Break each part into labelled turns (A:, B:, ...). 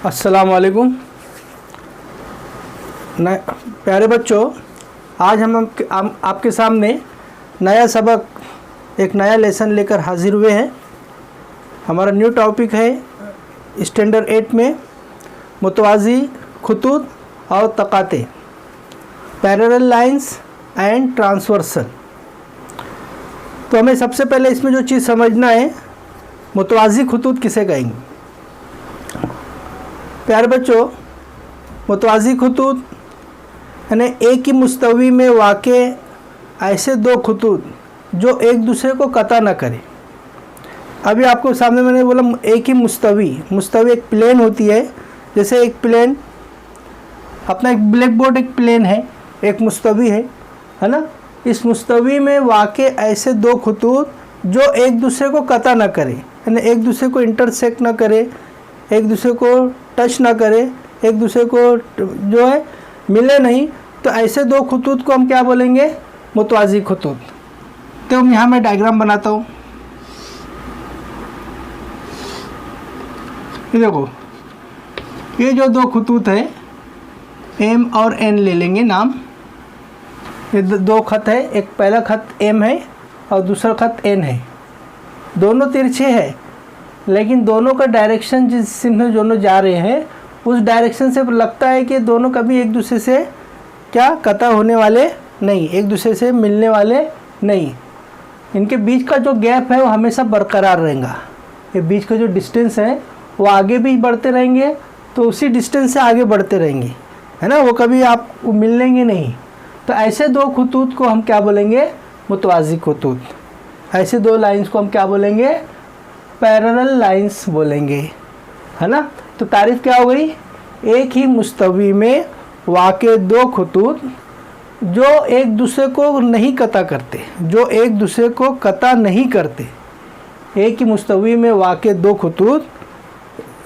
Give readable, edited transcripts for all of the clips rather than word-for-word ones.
A: अस्सलाम वालेकुम। प्यारे बच्चों, आज हम आपके सामने नया सबक, एक नया लेसन लेकर हाजिर हुए हैं। हमारा न्यू टॉपिक है स्टैंडर्ड 8 में मुतवाज़ी खुतूत और तकाते, पैरेलल लाइंस एंड ट्रांसवर्सल। तो हमें सबसे पहले इसमें जो चीज़ समझना है, मुतवाज़ी खुतूत किसे कहेंगे। प्यारे बच्चों, मुतवाज़ी खुतूत यानी एक ही मुस्तवी में वाक़े ऐसे दो खुतूत जो एक दूसरे को कता न करे। अभी आपको सामने मैंने बोला एक ही मुस्तवी एक प्लेन होती है। जैसे एक प्लेन, अपना एक ब्लैक बोर्ड एक प्लेन है, एक मुस्तवी है ना। इस मुस्तवी में वाक़े ऐसे दो खुतूत जो एक दूसरे को कता न करे, यानी एक दूसरे को इंटरसेक्ट ना करे, एक दूसरे को टच ना करे, एक दूसरे को जो है मिले नहीं, तो ऐसे दो खुतूत को हम क्या बोलेंगे, मुतवाज़ी खुतूत। तो यहाँ मैं डायग्राम बनाता हूँ। ये देखो, ये जो दो खुतूत है एम और एन ले लेंगे नाम। ये दो खत है, एक पहला खत एम है और दूसरा खत एन है। दोनों तिरछे है, लेकिन दोनों का डायरेक्शन जिस में दोनों जा रहे हैं उस डायरेक्शन से लगता है कि दोनों कभी एक दूसरे से क्या कता होने वाले नहीं, एक दूसरे से मिलने वाले नहीं। इनके बीच का जो गैप है वो हमेशा बरकरार रहेगा। ये बीच का जो डिस्टेंस है वो आगे भी बढ़ते रहेंगे, तो उसी डिस्टेंस से आगे बढ़ते रहेंगे, है ना। वो कभी आप मिलेंगे नहीं। तो ऐसे दो खुतूत को हम क्या बोलेंगे, मुतवाज़ी खुतूत। ऐसे दो लाइंस को हम क्या बोलेंगे, पैरेलल लाइंस बोलेंगे, है ना। तो तारीफ क्या हो गई, एक ही मुस्तवी में वाक़े दो खुतूत जो एक दूसरे को नहीं कता करते, जो एक दूसरे को कता नहीं करते। एक ही मुस्तवी में वाक़े दो खुतूत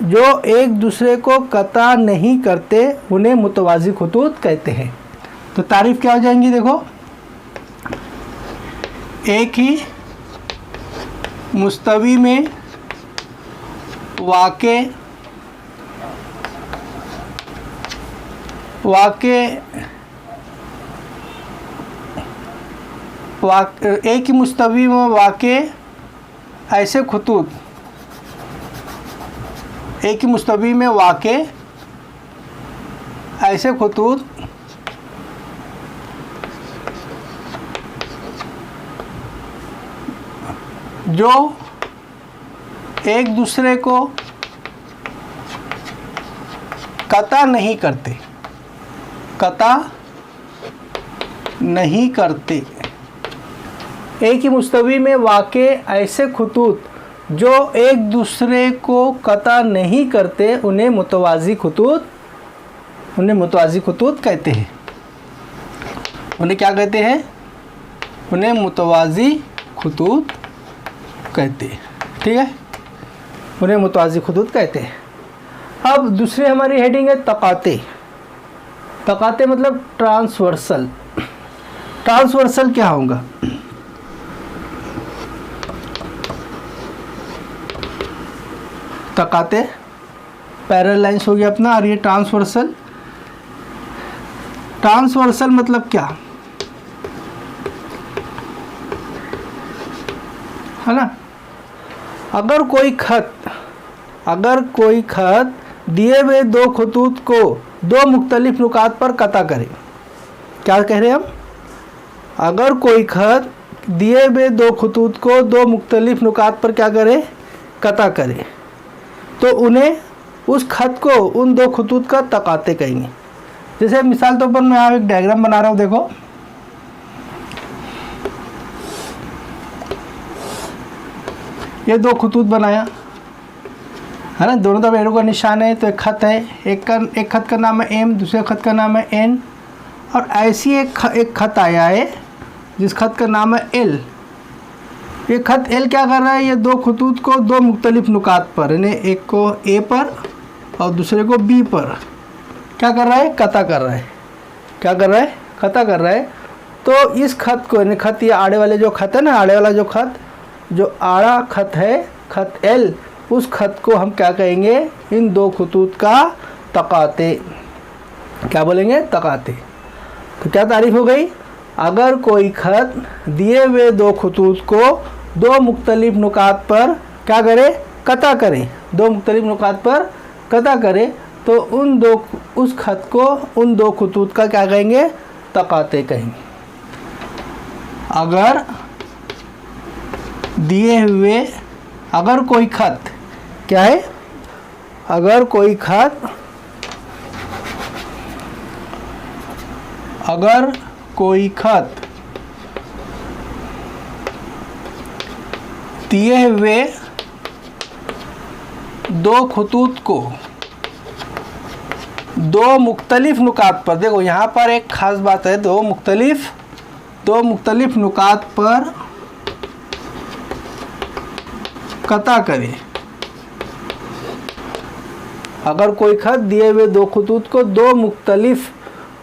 A: जो एक दूसरे को कता नहीं करते, उन्हें मुतवाज़ी खुतूत कहते हैं। तो तारीफ क्या हो जाएंगी, देखो, एक ही मुस्तवी में वाक़े एक ही मुस्तवी में वाक़े ऐसे खुतूत, एक ही मुस्तवी में वाक़े ऐसे खुतूत जो एक दूसरे को कता नहीं करते, कता नहीं करते। एक ही मुस्तवी में वाक़े ऐसे खुतूत जो एक दूसरे को कता नहीं करते, उन्हें मुतवाज़ी खुतूत कहते हैं। उन्हें क्या कहते हैं, उन्हें मुतवाज़ी खुतूत कहते हैं। ठीक है, उन्हें मुतवाज़ी खुतूत कहते हैं। अब दूसरी हमारी हेडिंग है तकाते। तकाते मतलब ट्रांसवर्सल। ट्रांसवर्सल क्या होगा, तकाते पैरेलल लाइंस हो गया अपना, और ये ट्रांसवर्सल। ट्रांसवर्सल मतलब क्या है ना। अगर कोई खत दिए हुए दो खुतूत को दो मुख्तलिफ नुकात पर कता करे। क्या कह रहे हैं हम, अगर कोई खत दिए हुए दो खुतूत को दो मुख्तलिफ नुकात पर क्या करे, कता करे, तो उन्हें उस खत को उन दो खुतूत का तकाते कहेंगे। जैसे मिसाल तौर पर मैं यहाँ एक डायग्राम बना रहा हूँ, देखो, ये दो खुतूत बनाया है ना, दोनों तरफ एरो का निशान है। तो एक खत है, एक खत का नाम है एम, दूसरे खत का नाम है एन, और ऐसी एक खत आया है जिस खत का नाम है एल। ये खत एल क्या कर रहा है, ये दो खुतूत को दो मुख्तलिफ नुकात पर, यानी एक को ए पर और दूसरे को बी पर क्या कर रहा है, कता कर रहा है। क्या कर रहा है, कता कर रहा है। तो इस खत को, यानी खत, ये आड़े वाले जो खत है ना, आड़े वाला जो खत, जो आड़ा खत है, खत एल, उस खत को हम क्या कहेंगे, इन दो खतूत का तकाते, क्या बोलेंगे, तकाते। तो क्या तारीफ हो गई, अगर कोई खत दिए हुए दो खतूत को दो मुख्तलिफ नुकात पर क्या करे, कता करे, दो मुख्तलिफ नुकात पर कता करे, तो उस खत को उन दो खतूत का क्या कहेंगे, तकाते कहेंगे। अगर दिए हुए, अगर कोई खत क्या है, अगर कोई खत, अगर कोई खत दिए हुए दो खतूत को दो मुख्तलिफ नुकात पर, देखो यहाँ पर एक ख़ास बात है, दो मुख्तलिफ नुकात पर कता करे। अगर कोई खत दिए हुए दो खतूत को दो मुख्तलिफ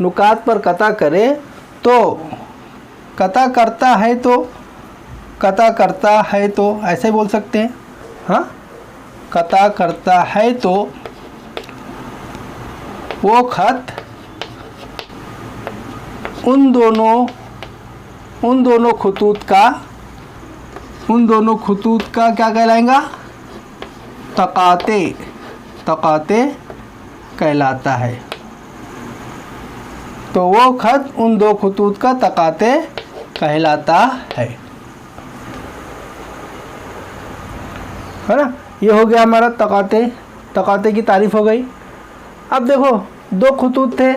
A: नुकात पर कता करे, तो कता करता है तो ऐसे बोल सकते हैं, हाँ, कता करता है तो वो खत उन दोनों खतूत का क्या कहलाएगा, तकाते कहलाता है। तो वो खत उन दो खतूत का तकाते कहलाता है ना। ये हो गया हमारा तकाते की तारीफ हो गई। अब देखो दो खतूत थे,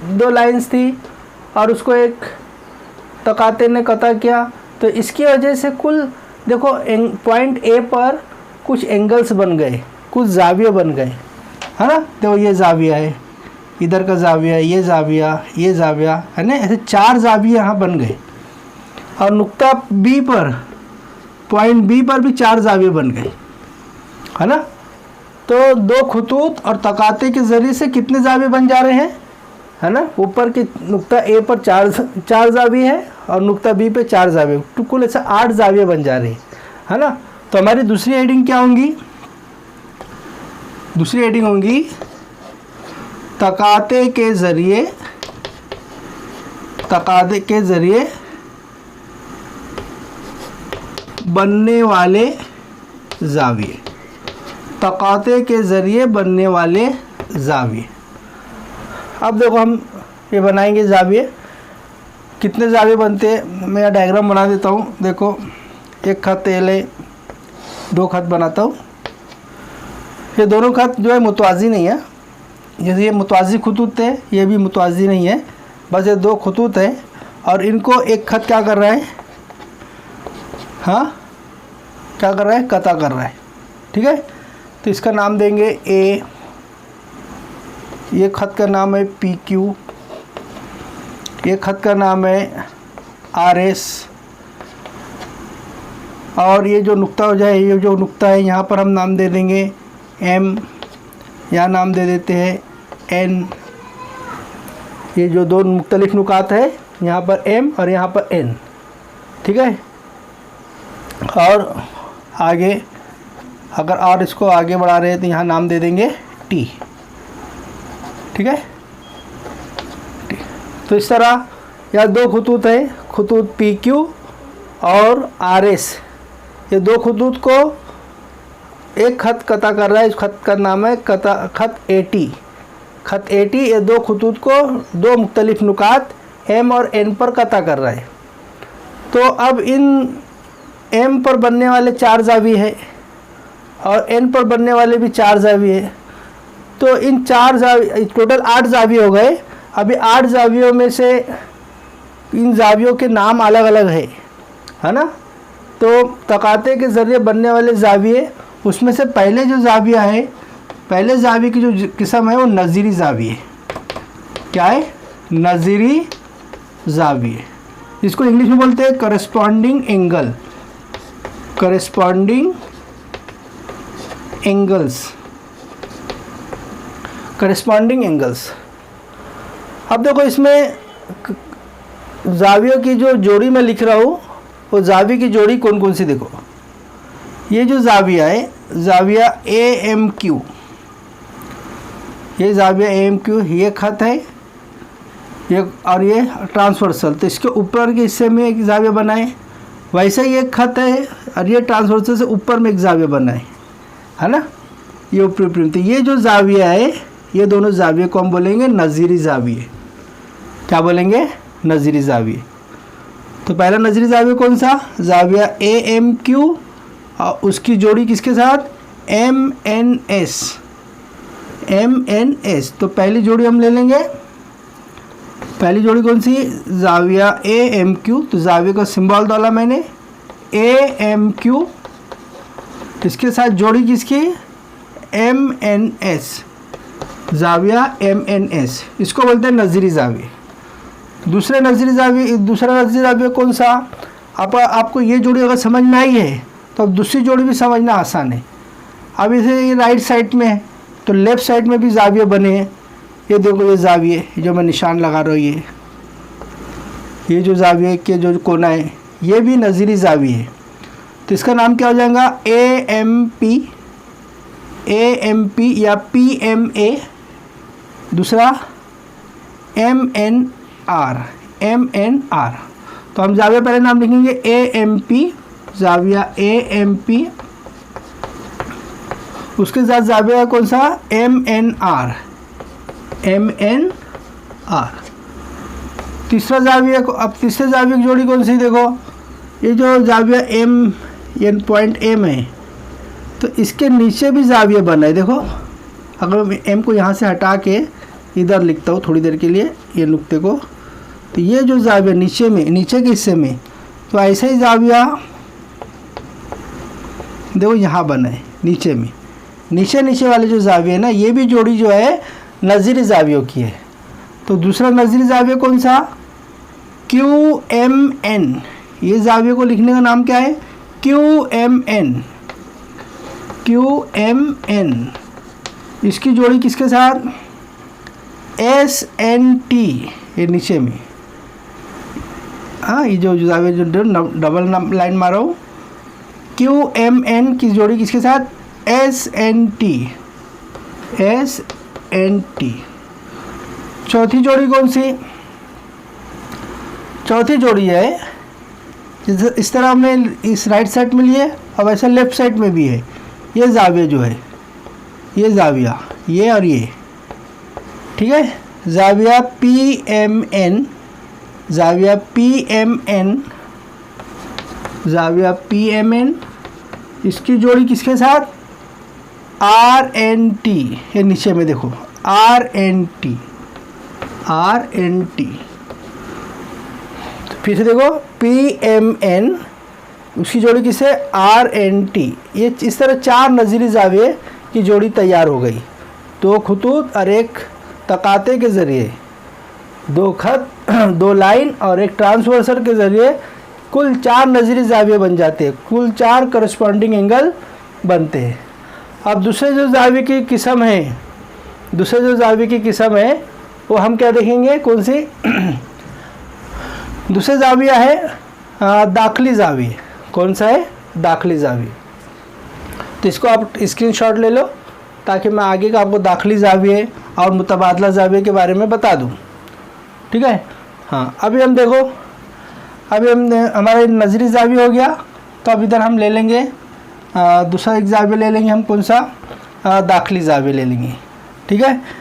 A: दो लाइंस थी और उसको एक तकाते ने कता किया, तो इसकी वजह से कुल देखो पॉइंट ए पर कुछ एंगल्स बन गए, कुछ जाविये बन गए, है ना। देखो ये जाविया है, इधर का जाविया, ये जाविया है ना, ऐसे चार जाविये यहाँ बन गए। और नुक्ता बी पर, पॉइंट बी पर भी चार जाविये बन गए, है ना। तो दो खतूत और तकाते के ज़रिए से कितने जाविये बन जा रहे हैं, है ना। ऊपर के नुक्ता ए पर चार जाविये है और नुक्ता बी पे चार जाविये, तो कुल ऐसा 8 जाविये बन जा रहे हैं, है ना। तो हमारी दूसरी हेडिंग क्या होंगी, दूसरी हेडिंग होंगी तकाते के ज़रिए बनने वाले जाविये, तकाते के ज़रिए बनने वाले जाविये। अब देखो हम ये बनाएंगे जाविये, कितने जाविये बनते हैं, मैं यहाँ डायग्राम बना देता हूँ। देखो एक खत ले, दो खत बनाता हूँ। ये दोनों खत जो है मुतवाज़ी नहीं है, जैसे ये मुतवाज़ी खतूत है, ये भी मुतवाज़ी नहीं है, बस ये दो खतूत है और इनको एक खत क्या कर रहा है, हाँ क्या कर रहा है, कता कर रहा है, ठीक है। तो इसका नाम देंगे ए, ये खत का नाम है पी क्यू, ये खत का नाम है आर एस, और ये जो नुक्ता हो जाए, ये जो नुक्ता है यहाँ पर हम नाम दे देंगे एम, यहाँ नाम दे देते हैं एन। ये जो दो मुख्तलिफ नुकात है, यहाँ पर एम और यहाँ पर एन, ठीक है। और आगे अगर और इसको आगे बढ़ा रहे हैं तो यहाँ नाम दे देंगे टी, ठीक है। तो इस तरह यहाँ दो खतूत है, खतूत पी क्यू और आर एस, ये दो खतूत को एक खत कता कर रहा है, इस खत का नाम है खत एटी। खत एटी ये दो खतूत को दो मुख्तलिफ नुकात एम और एन पर कता कर रहा है। तो अब इन एम पर बनने वाले चार जाविये है और एन पर बनने वाले भी चार जाविये है, तो इन चार जाविये टोटल 8 जाविये हो गए। अभी 8 जावियों में से इन जावियों के नाम अलग अलग है ना। तो तकाते के ज़रिए बनने वाले जाविये, उसमें से पहले जो जाविया है, पहले जाविये की जो किस्म है वो नज़ीरी जाविये, क्या है, नज़ीरी जाविये, इसको इंग्लिश में बोलते हैं corresponding angle, corresponding angles, corresponding angles. अब देखो इसमें जावियों की जो जोड़ी मैं लिख रहा हूँ, वो जाविये की जोड़ी कौन कौन सी, देखो ये जो जाविया है, जाविया AMQ, ये जाविया AMQ, ये खत है ये, और ये ट्रांसवर्सल, तो इसके ऊपर के हिस्से में एक जाविया बना है। वैसे ही एक खत है और ये ट्रांसवर्सल से ऊपर में एक जाविया बना है ना, ये ऊपरी ऊपरी। तो ये जो जाविया है, ये दोनों जाविये को हम बोलेंगे नज़ीरी जाविये। क्या बोलेंगे? नज़ीरी जाविये। तो पहला नज़ीरी जाविया कौन सा? जाविया AMQ और उसकी जोड़ी किसके साथ? MNS। तो पहली जोड़ी हम ले लेंगे, पहली जोड़ी कौन सी? जाविया AMQ। तो जाविया का सिंबल डाला मैंने AMQ, इसके साथ जोड़ी किसकी? MNS, जाविया MNS, इसको बोलते हैं नज़ीरी जाविये। दूसरा नज़ीरी जाविया कौन सा? आपको ये जोड़ी अगर समझ में आई है तो अब दूसरी जोड़ी भी समझना आसान है। अब इसे ये राइट साइड में है तो लेफ़्ट साइड में भी जाविये बने हैं। ये देखो, ये जाविये जो मैं निशान लगा रहा हूँ, ये जो जाविये के जो कोना है, ये भी नज़ीरी जाविये है। तो इसका नाम क्या हो जाएगा? AMP या PMA। दूसरा MNR। तो हम जाविया पहले नाम लिखेंगे AMP, जाविया AMP, उसके साथ जाविया कौन सा? MNR। तीसरा जाविया, अब तीसरे जाविया की जोड़ी कौन सी? देखो, ये जो जाविया M, ये पॉइंट M है, तो इसके नीचे भी जाविया बना है। देखो, अगर मैं M को यहाँ से हटा के इधर लिखता हूँ थोड़ी देर के लिए ये नुक्ते को, तो ये जो जाविया नीचे में, नीचे के हिस्से में, तो ऐसे ही जाविया देखो यहाँ बना है नीचे में। नीचे वाले जो जाविया है ना, ये भी जोड़ी जो है नज़ीरी जावियों की है। तो दूसरा नज़ीरी जाविया कौन सा? QMN। ये जाविया को लिखने का नाम क्या है? QMN। इसकी जोड़ी किसके साथ? SNT, ये नीचे में। हाँ, ये जो जाविया जो डबल लाइन मारा हूँ, QMN की जोड़ी किसके साथ? SNT। चौथी जोड़ी कौन सी? चौथी जोड़ी है, इस तरह हमने इस राइट साइड में लिए, अब ऐसा लेफ्ट साइड में भी है। ये जाविया जो है, ये जाविया, ये और ये, ठीक है। जाविया PMN, जाविया PMN, इसकी जोड़ी किसके साथ? RNT। ये नीचे में देखो, RNT। फिर से देखो, PMN, उसकी जोड़ी किससे? RNT। ये इस तरह चार नज़ीरी जाविये की जोड़ी तैयार हो गई। दो खतूत और एक तकाते के ज़रिए, दो खत, दो लाइन और एक ट्रांसवर्सल के ज़रिए कुल चार नज़ीरी जाविये बन जाते हैं, कुल चार करस्पॉन्डिंग एंगल बनते हैं। अब दूसरे जो जाविये की किस्म है, वो हम क्या देखेंगे? कौन सी? दूसरे जाविया है दाखिली जाविये। कौन सा है? दाखिली जाविये। तो इसको आप स्क्रीनशॉट ले लो ताकि मैं आगे का आपको दाखिली जाविये और मुतबादला जाविये के बारे में बता दूं, ठीक है। हाँ, अभी हम देखो, हमारा नज़ीरी जाविया हो गया, तो अब इधर हम ले लेंगे दूसरा एक जाविया ले लेंगे हम। कौन सा? दाखिली जाविया ले लेंगे, ठीक है।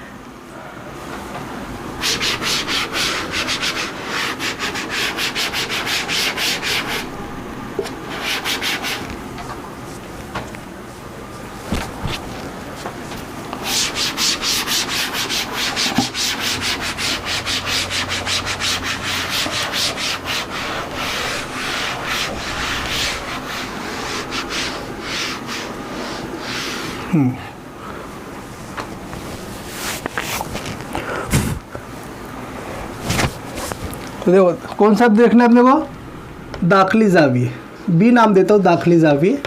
A: तो देखो, कौन सा देखना है अपने को? दाखिली जाविये। बी नाम देता हूँ, दाखिली जाविये।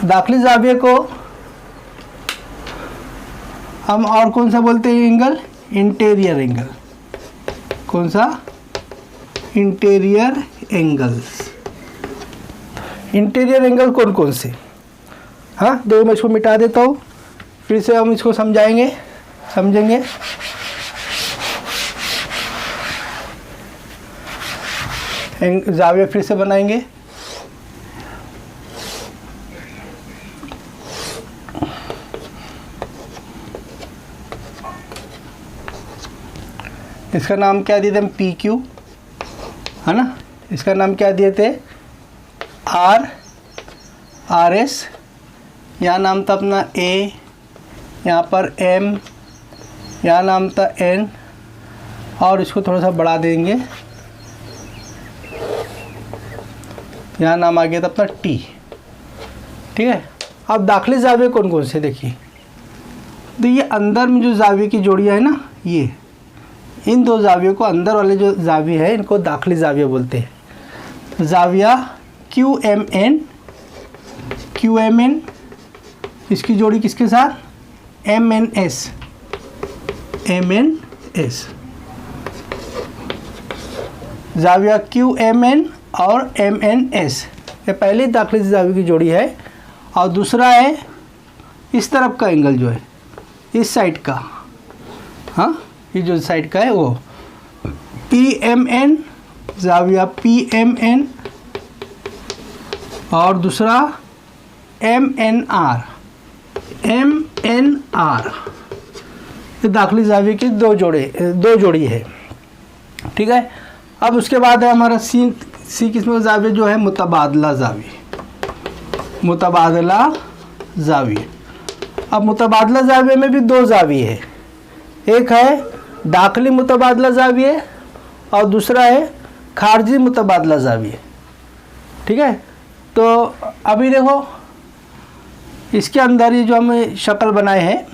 A: दाखिली जाविये को हम और कौन सा बोलते हैं एंगल? Interior angle. कौन सा? Interior angles. इंटीरियर एंगल कौन कौन से? हाँ, देखो मैं इसको मिटा देता हूँ, फिर से हम इसको समझेंगे। जाविया फिर से बनाएंगे। इसका नाम क्या दिए थे हम? पी क्यू, है ना। इसका नाम क्या दिए थे? R S. यहाँ नाम था अपना ए, यहाँ पर एम, यहाँ नाम था एन, और इसको थोड़ा सा बढ़ा देंगे, यहाँ नाम आ गया था अपना टी। ठीक है। अब दाखिली जाविये कौन कौन से देखिए, तो ये अंदर में जो जाविये की जोड़ियाँ है ना, ये इन दो जावियों को, अंदर वाले जो जाविये है इनको दाखिली जाविया बोलते हैं। जाविया क्यू एम एन, इसकी जोड़ी किसके साथ? M N S. जाविया क्यू एम एन और एम एन एस, ये पहली दाखिली जाविये की जोड़ी है। और दूसरा है इस तरफ का एंगल जो है, इस साइड का, हाँ, ये जो साइड का है वो पी एम एन, जाविया पी एम एन, और दूसरा एम एन आर। ये दाखिली जाविये की दो जोड़ी है। ठीक है। अब उसके बाद है हमारा सी किस्म का जाविया जो है मुतबादला जाविये। अब मुतबादला जाविये में भी दो जाविये है, एक है दाखिली मुतबादला जाविये और दूसरा है खारजी मुतबादला जाविये। ठीक है। तो अभी देखो इसके अंदर ये जो हमें शक्ल बनाए हैं,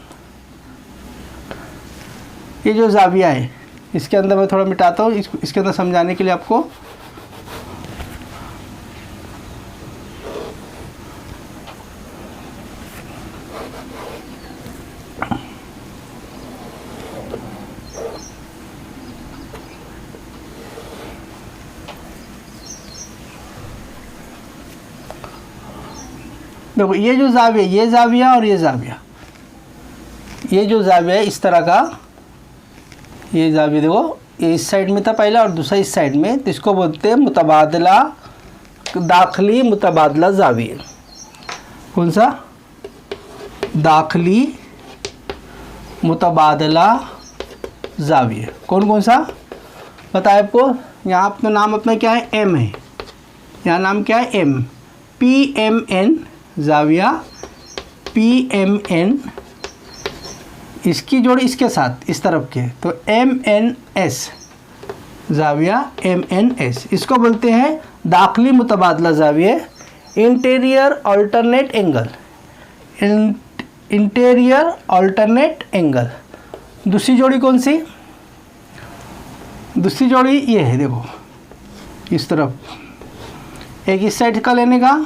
A: ये जो जाविया है, इसके अंदर मैं थोड़ा मिटाता हूँ इसके अंदर समझाने के लिए आपको। देखो ये जो जाविया, ये जाविया और ये जाविया, ये जो जाविया है इस तरह का, ये जाविया देखो, ये इस साइड में था पहला और दूसरा इस साइड में, तो इसको बोलते हैं मुतबादला, दाखिली मुतबादला जाविया। कौन सा? दाखिली मुतबादला जाविया। कौन सा बताए आपको? यहाँ अपना नाम अपना क्या है? एम है। यहाँ नाम क्या है? एम। पी एम एन जाविया, पी एम एन, इसकी जोड़ी इसके साथ इस तरफ के, तो एम एन एस, जाविया एम एन एस। इसको बोलते हैं दाखिली मुतबादला जाविये, इंटीरियर अल्टरनेट एंगल। दूसरी जोड़ी कौन सी? दूसरी जोड़ी ये है, देखो इस तरफ, एक इस साइड का लेने का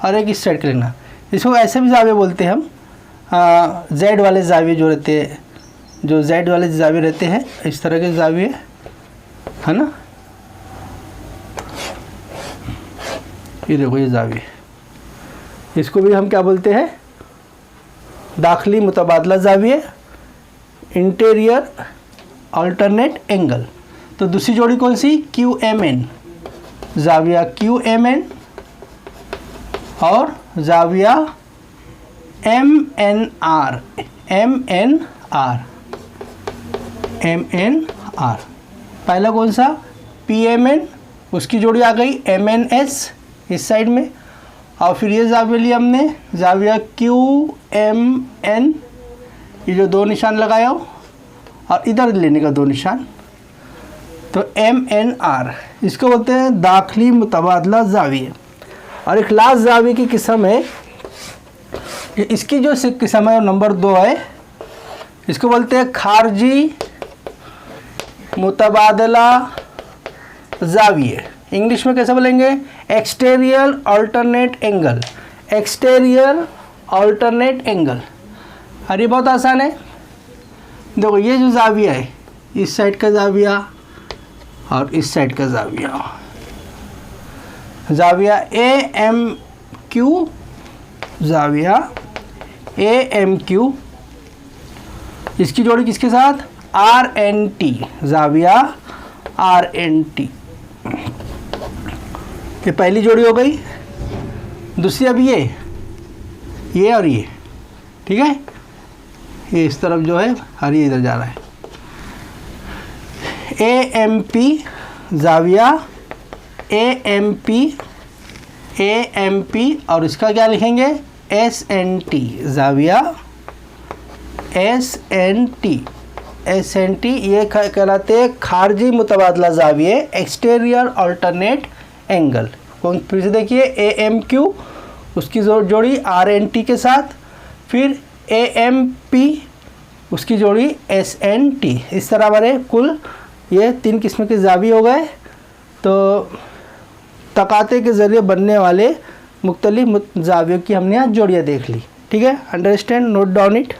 A: और एक इस साइड का लेना। इसको ऐसे भी जाविये बोलते हैं हम, जेड वाले जाविये जो रहते हैं, जो जेड वाले जाविये रहते हैं, इस तरह के जाविये, है ना। ये देखो ये जाविये, इसको भी हम क्या बोलते हैं? दाखिली मुतबादला जाविये, इंटीरियर अल्टरनेट एंगल। तो दूसरी जोड़ी कौन सी? क्यू एम एन, जाविया क्यू एम एन और जाविया एम एन आर। पहला कौन सा? पी एम एन, उसकी जोड़ी आ गई एम एन एस इस साइड में, और फिर ये जाविया लिया हमने, जाविया क्यू एम एन, ये जो दो निशान लगाया हो, और इधर लेने का दो निशान, तो एम एन आर। इसको बोलते हैं दाखिली मुतबादला जाविये। और एक लास्ट जाविये की किस्म है, इसकी जो किस्म है नंबर 2 है, इसको बोलते हैं खारजी मुतबादला जाविये। इंग्लिश में कैसे बोलेंगे? Exterior alternate angle. अरे बहुत आसान है। देखो ये जो जाविया है, इस साइड का जाविया और इस साइड का जाविया, जाविया ए एम क्यू, जाविया ए एम क्यू, इसकी जोड़ी किसके साथ, आर एन टी, जाविया आर एन टी। ये पहली जोड़ी हो गई। दूसरी अब ये और ये, ठीक है, ये इस तरफ जो है और ये इधर जा रहा है। ए एम पी, जाविया A M P, A M P, और इसका क्या लिखेंगे, एस एन टी, जाविया S N T, S N T. ये कहलाते हैं खारजी मुतबादला जाविये, एक्सटीरियर अल्टरनेट एंगल। कौन, फिर से देखिए, ए एम क्यू, उसकी जोड़ी आर एन टी के साथ, फिर ए एम पी, उसकी जोड़ी एस एन टी। इस तरह हमारे कुल ये 3 किस्म के जाविये हो गए। तो तकाते के ज़रिए बनने वाले मुख्तलिफ जावियों की हमने आज जोड़ियाँ देख ली। ठीक है, अंडरस्टैंड, नोट डाउन इट।